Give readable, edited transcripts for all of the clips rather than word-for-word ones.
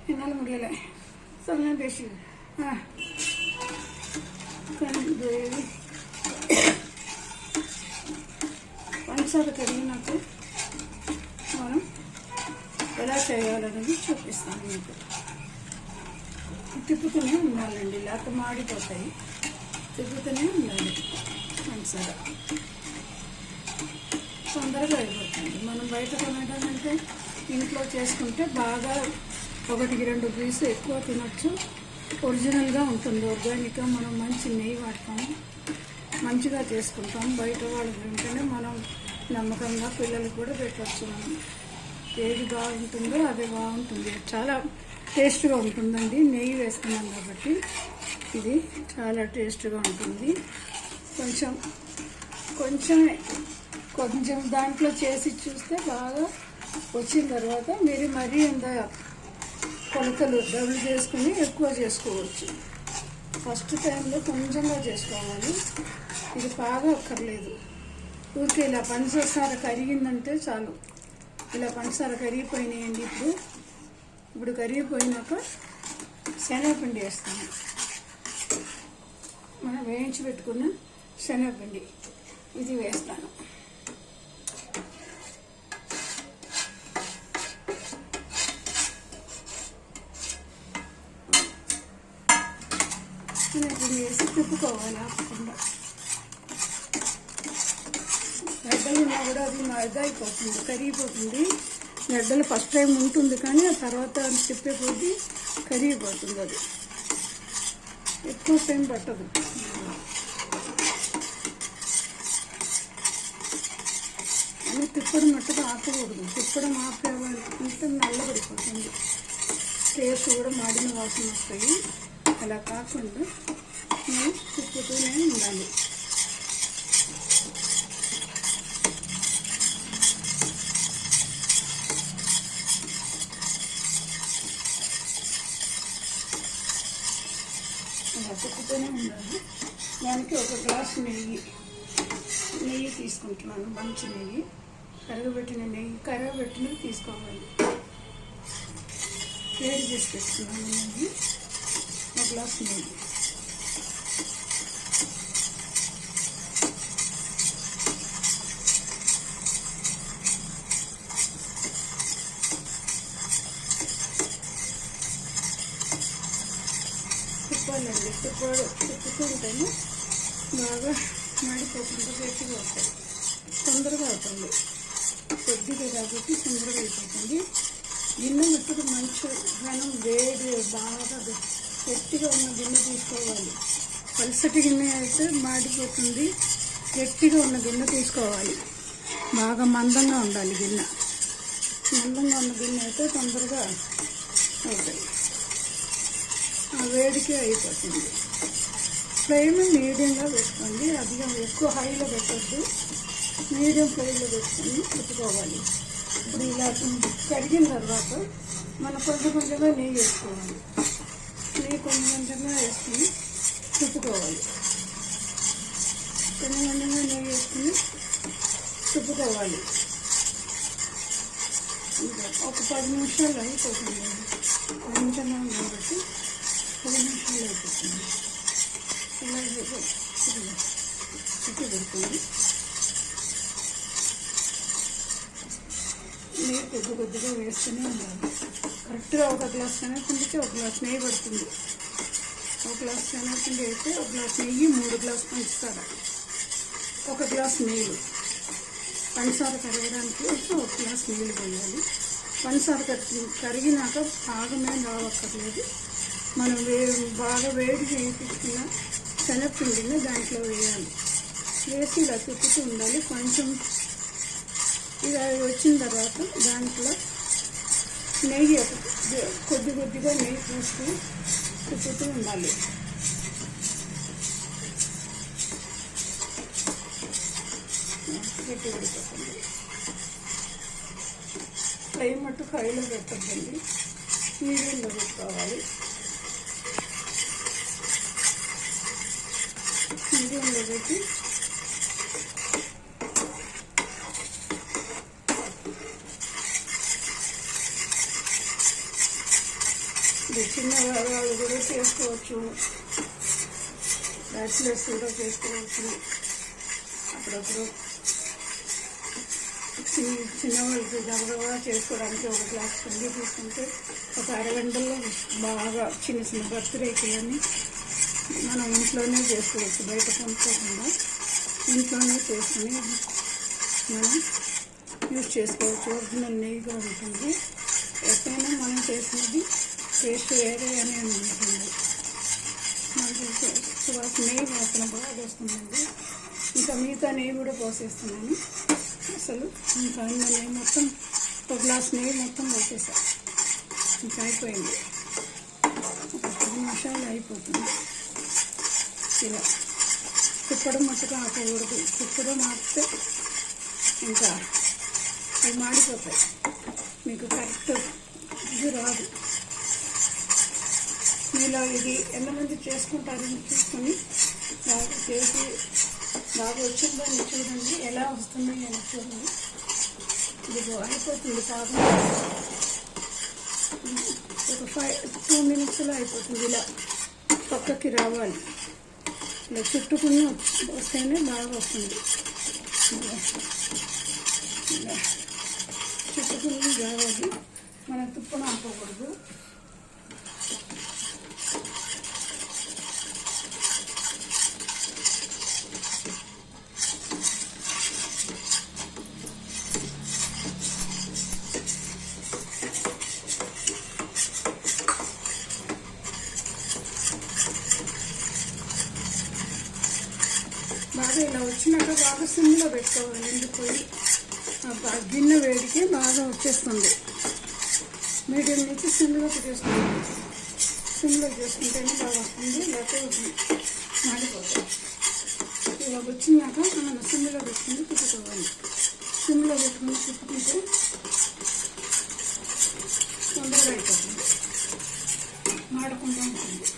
என்னால் முடியலை. சொல்லுங்க பேசி పంచదార కరిగినాక మనం ఎలా చేయాలనేది చూపిస్తాను మీకు. తిప్పుతూనే ఉండాలండి, లేకపోతే మాడిపోతాయి. తిప్పుతూనే ఉండాలి. పంచదార తొందరగా అయిపోతుంది. మనం బయట కొనడానికంటే ఇంట్లో చేసుకుంటే బాగా 1-2 పీసులు ఎక్కువ తినచ్చు. ఒరిజినల్గా ఉంటుంది, ఆర్గానిక్గా. మనం మంచి నెయ్యి వాడతాం, మంచిగా చేసుకుంటాం. బయట వాళ్ళు తింటేనే మనం నమ్మకంగా పిల్లలకు కూడా పెట్టచ్చు. మనం ఏది బాగుంటుందో అదే బాగుంటుంది. చాలా టేస్ట్గా ఉంటుందండి. నెయ్యి వేస్తున్నాం కాబట్టి ఇది చాలా టేస్ట్గా ఉంటుంది. కొంచెం దాంట్లో చేసి చూస్తే బాగా వచ్చిన తర్వాత మీరు మరీ ఎంత కొలతలు డబుల్ చేసుకుని ఎక్కువ చేసుకోవచ్చు. ఫస్ట్ టైంలో కొంచెంగా చేసుకోవాలి. ఇది బాగా అక్కర్లేదు. ఊరికే ఇలా పంచదార కరిగిందంటే చాలు. ఇలా పంచదార కరిగిపోయినాయండి. ఇప్పుడు కరిగిపోయినాక శనగపిండి వేస్తాను. మనం వేయించి పెట్టుకున్న శనగపిండి ఇది వేస్తాను. శనగపిండి వేసి తిప్పుకోవాలి ఆపకుండా. గడ్డలు ఉన్నా కూడా అది అయిపోతుంది, కరిగిపోతుంది. గడ్డలు ఫస్ట్ టైం ఉంటుంది, కానీ ఆ తర్వాత తిప్పే కొద్దీ కరిగిపోతుంది. అది ఎక్కువ టైం పట్టదు. అని తిప్పడం మట్టుగా ఆపకూడదు. తిప్పడం ఆపేవాళ్ళంటే నల్లబడిపోతుంది. టేస్ట్ కూడా మాడిన వాసన వస్తాయి. అలా కాకుండా మనం తిప్పుతూనే ఉండాలి. అలా తిప్పుతూనే ఉండాలి. దానికి 1 గ్లాసు నెయ్యి తీసుకుంటున్నాను. మంచి నెయ్యి, కరగబెట్టినది తీసుకోవాలి. వేడి చేసి పెట్టుకున్నాను నెయ్యి. 1 గ్లాసు నెయ్యి. తిప్పాలండి. తిప్పుతుంటేనే బాగా మాడిపోకుండా గట్టిగా వస్తాయి. తొందరగా అవుతుంది. కొద్దిగా కాబట్టి తొందరగా అయిపోతుంది. గిన్నె మట్టుకు మంచి ఘనం వేడి బాగా గట్టిగా ఉన్న గిన్నె తీసుకోవాలి. పలసటి గిన్నె అయితే మాడిపోతుంది. గట్టిగా ఉన్న గిన్నె తీసుకోవాలి. బాగా మందంగా ఉండాలి గిన్నె. మందంగా ఉన్న గిన్నె అయితే తొందరగా అవుతాయి. ఆ వేడికే అయిపోతుంది. ఫ్లేమ్ మీడియంగా పెట్టుకోండి. అధిകം ఎక్కువ హైలో పెట్టద్దు, మీడియం ఫ్లేమ్లో పెట్టుకొని పెట్టుకోవాలి. ఇప్పుడు ఇలా కడిగిన తర్వాత మనం కొంచెంగా నెయ్యి వేసుకోవాలి. నెయ్యి కొంచెంగా వేసుకుని చుట్టుకోవాలి. కొంచెంగా నెయ్యి వేసుకుని చుట్టుకోవాలి. ఒక 10 నిమిషాలు అయిపోతుంది. కొంచెంగా కాబట్టి 10 నిమిషాలు అయిపోతుంది. అలాగే చుట్టూ పెడుతుంది. నెయ్యి కొద్దిగా వేస్తూనే ఉండాలి. కరెక్ట్గా 1 గ్లాస్ శనగపిండికి 1 గ్లాస్ నెయ్యి పడుతుంది. 1 గ్లాస్ శనగపిండి అయితే 1 గ్లాస్ నెయ్యి, 3 గ్లాస్ పంచదార, 1 గ్లాస్ నీళ్ళు. పంచదార కరగడానికి 1 గ్లాస్ నీళ్ళు పోయాలి. పంచదార కరిగినాక బాగా రావక్కర్లేదు. మనం బాగా వేడి చేయించుకున్న శనగపిండిని దాంట్లో వేయాలి. వేసి ఇలా తిప్పుతూ ఉండాలి. కొంచెం ఇలా వచ్చిన తర్వాత దాంట్లో నెయ్యి కొద్దిగా నెయ్యి పూస్తూ తిప్పుతూ ఉండాలి. గట్టి పడిపోతుంది. ఫ్లేమ్ మట్టు హైలో పెట్టద్దండి, మీడియంలో పెట్టుకోవాలి. మీడియంలో పెట్టి ఇది చిన్న వాళ్ళు కూడా చేసుకోవచ్చు, బ్యాచిలర్స్ కూడా చేసుకోవచ్చు. అప్పుడప్పుడు చిన్నవాళ్ళకి గబగబా చేసుకోవడానికి ఒక గ్లాస్ పిండి తీసుకుంటే ఒక అరగంటలో బాగా చిన్న చిన్న బర్త్డేకి అని మనం ఇంట్లోనే చేసుకోవచ్చు. బయట కొనుక్కోకుండా ఇంట్లోనే చేసుకుని మనం యూజ్ చేసుకోవచ్చు. ఒరిజినల్ నెయ్యిగా ఉంటుంది. ఎప్పుడైనా మనం చేసినది టేస్ట్ వేరే అని ఉంటుంది. మనకి నెయ్యి వాసన బాగా వస్తుందండి. ఇంకా మిగతా నెయ్యి కూడా పోసేస్తున్నాను. అసలు ఇంకా నెయ్యి మొత్తం ఒక గ్లాస్ నెయ్యి మొత్తం పోసేసా. ఇంకా అయిపోయింది. ఒక 10 నిమిషాలు అయిపోతుంది. ఇలా తిప్పడం మట్టుగా ఆపకూడదు. తిప్పడం ఆపితే ఇంకా అవి మాడిపోతాయి. మీకు కరెక్ట్ ఇది రాదు. మీలో ఇది ఎంతమంది చేసుకుంటారని చూసుకొని బాగా చేసి బాగా వచ్చిందని చూడండి. ఎలా వస్తుంది అని చూడండి. ఇది అయిపోతుంది. బాగా ఒక 2 నిమిషాలు అయిపోతుంది. ఇలా పక్కకి రావాలి. ఇలా చుట్టుకుని వస్తేనే బాగా వస్తుంది. ఇలా చుట్టుకుని రావాలి. మనం తుప్పను ఆపకూడదు. బాగా ఇలా వచ్చినాక బాగా సిమ్లో పెట్టుకోవాలి. ఎండిపోయి గిన్నె వేడికి బాగా వచ్చేస్తుంది. మీడియం నుంచి సిమ్లో పెట్టేసుకోవాలి. సిమ్లో చేసుకుంటేనే బాగా వస్తుంది. లేకపోతే మాడిపోతుంది. ఇలా వచ్చినాక మనం సిమ్లో పెట్టుకుని తిప్పుకోవాలి. సిమ్లో పెట్టుకుని తిప్పుకుంటే తొందరగా అయిపోతుంది. మాడకుండా ఉంటుంది.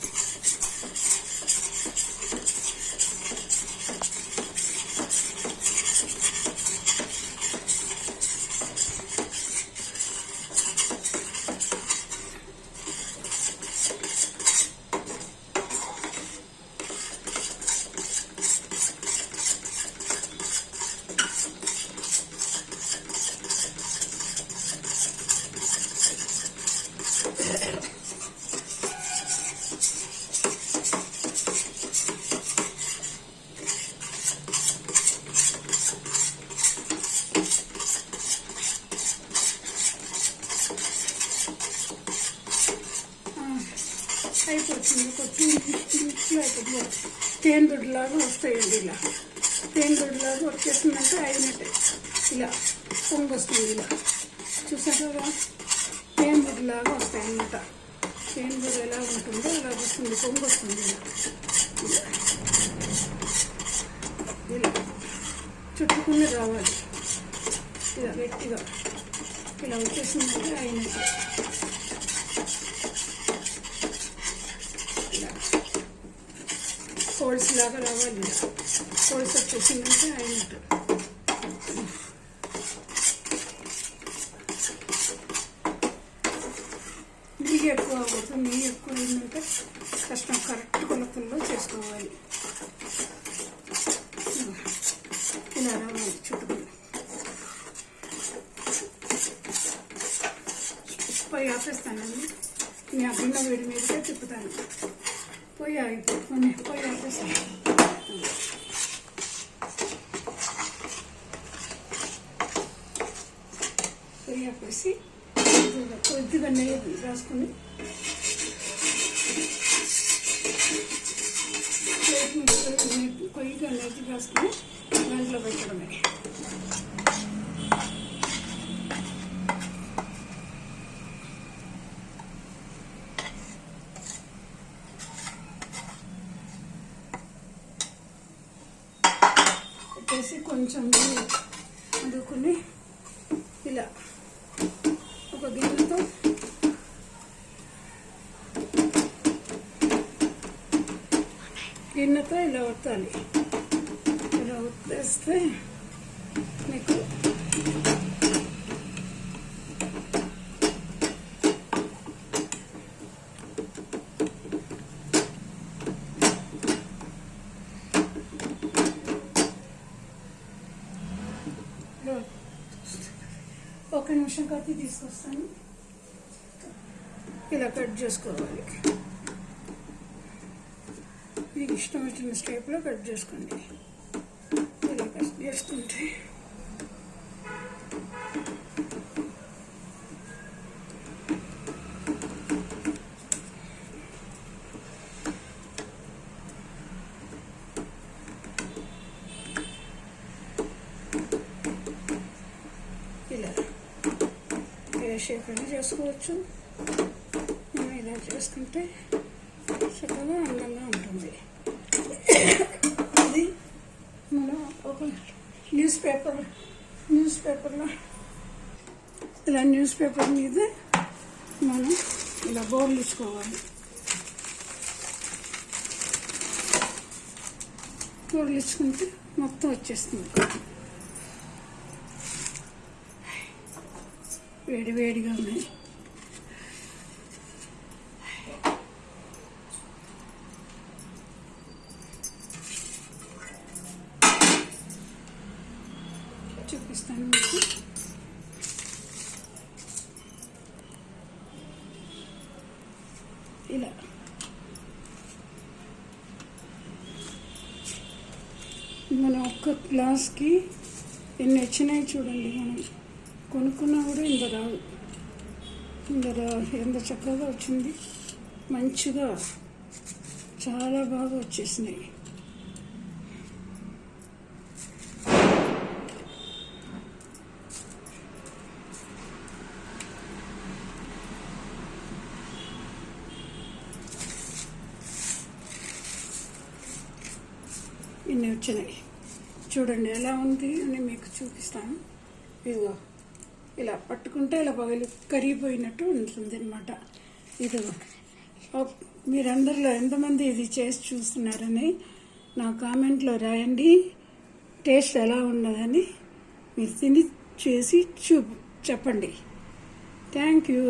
అయిపోతుంది. ఒక 2 నిమిషాలు అయిపోతుంది. తేనెదొడ్లాగా వస్తాయండి. ఇలా తేనెదొడ్లాగా వచ్చేస్తుందంటే అయినట్టే. ఇలా పొంగు వస్తుంది. ఇలా చూసారా? తేనెదొడ్లాగా వస్తాయి అన్నమాట. తేనెదొడ్డు ఎలా ఉంటుందో అలా వస్తుంది. పొంగు వస్తుంది. ఇలా ఇలా చుట్టుకుని రావాలి. ఇలా గట్టిగా ఇలా వచ్చేసిందంటే అయినట్టే. ఫోల్డ్స్ లాగా రావాలి. ఫోల్డ్స్ వచ్చేసిందంటే అయినట్టు. నెయ్యి ఎక్కువ అవ్వదు. నెయ్యి ఎక్కువ అయిందంటే కష్టం. కరెక్ట్ కొలతల్లో చేసుకోవాలి. ఇలా రావాలి చుట్టుకుని. పొయ్యి ఆపేస్తానండి. నేను ఆ గిన్నె వేడి మీదకే తిప్పుతాను. పొయ్యి ఆగిపోతుంది. పొయ్యి ఆపేస్తాను. పొయ్యి ఆపేసి కొద్దిగా నెయ్యి రాసుకుని ప్లేట్ మీద కొద్దిగా నెయ్యి రాసుకుని దాంట్లో పెట్టడమే. పెట్టేసి కొంచెం అందుకుని ఇలా ఒక గిన్నెతో ఇలా ఒత్తాలి. ఇలా ఒత్తేస్తే మీకు ఒక నిమిషం కత్తి తీసుకొస్తాను. ఇలా కట్ చేసుకోవాలి. మీకు ఇష్టం వచ్చిన స్టైప్లో కట్ చేసుకోండి. ఇలా కట్ చేసుకుంటే ఇలా ఏ షేప్ అయినా చేసుకోవచ్చు. మనం ఇలా చేసుకుంటే చక్కగా అందంగా ఉంటుంది. ఇది మనం ఒక న్యూస్ పేపర్లో ఇలా న్యూస్ పేపర్ మీద మనం ఇలా బోర్లు ఇచ్చుకోవాలి. బోర్లు ఇచ్చుకుంటే మొత్తం వచ్చేస్తుంది. వేడిగా ఉన్నాయి. చూపిస్తాను మీకు. ఇలా మన ఒక్క గ్లాస్కి ఎన్ని వచ్చినాయి చూడండి. మనం కొనుక్కున్నా కూడా ఇంత రాదు. ఇందులో ఎంత చక్కగా వచ్చింది. మంచిగా చాలా బాగా వచ్చేసినాయి. ఇన్ని వచ్చినాయి చూడండి. ఎలా ఉంది అని మీకు చూపిస్తాను. ఇదిగో ఇలా పట్టుకుంటే ఇలా కరిగిపోయినట్టు ఉంటుంది అన్నమాట. ఇదిగో మీరందరిలో ఎంతమంది ఇది చేసి చూస్తున్నారని నా కామెంట్లో రాయండి. టేస్ట్ ఎలా ఉన్నదని మీరు తిని చేసి చెప్పండి. Thank you.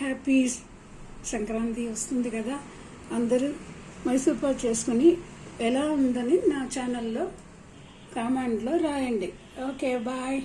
హ్యాపీ సంక్రాంతి వస్తుంది కదా, అందరూ మైసూర్ పాక్ చేసుకుని ఎలా ఉందని నా ఛానల్లో కామెంట్లో రాయండి. Okay, bye.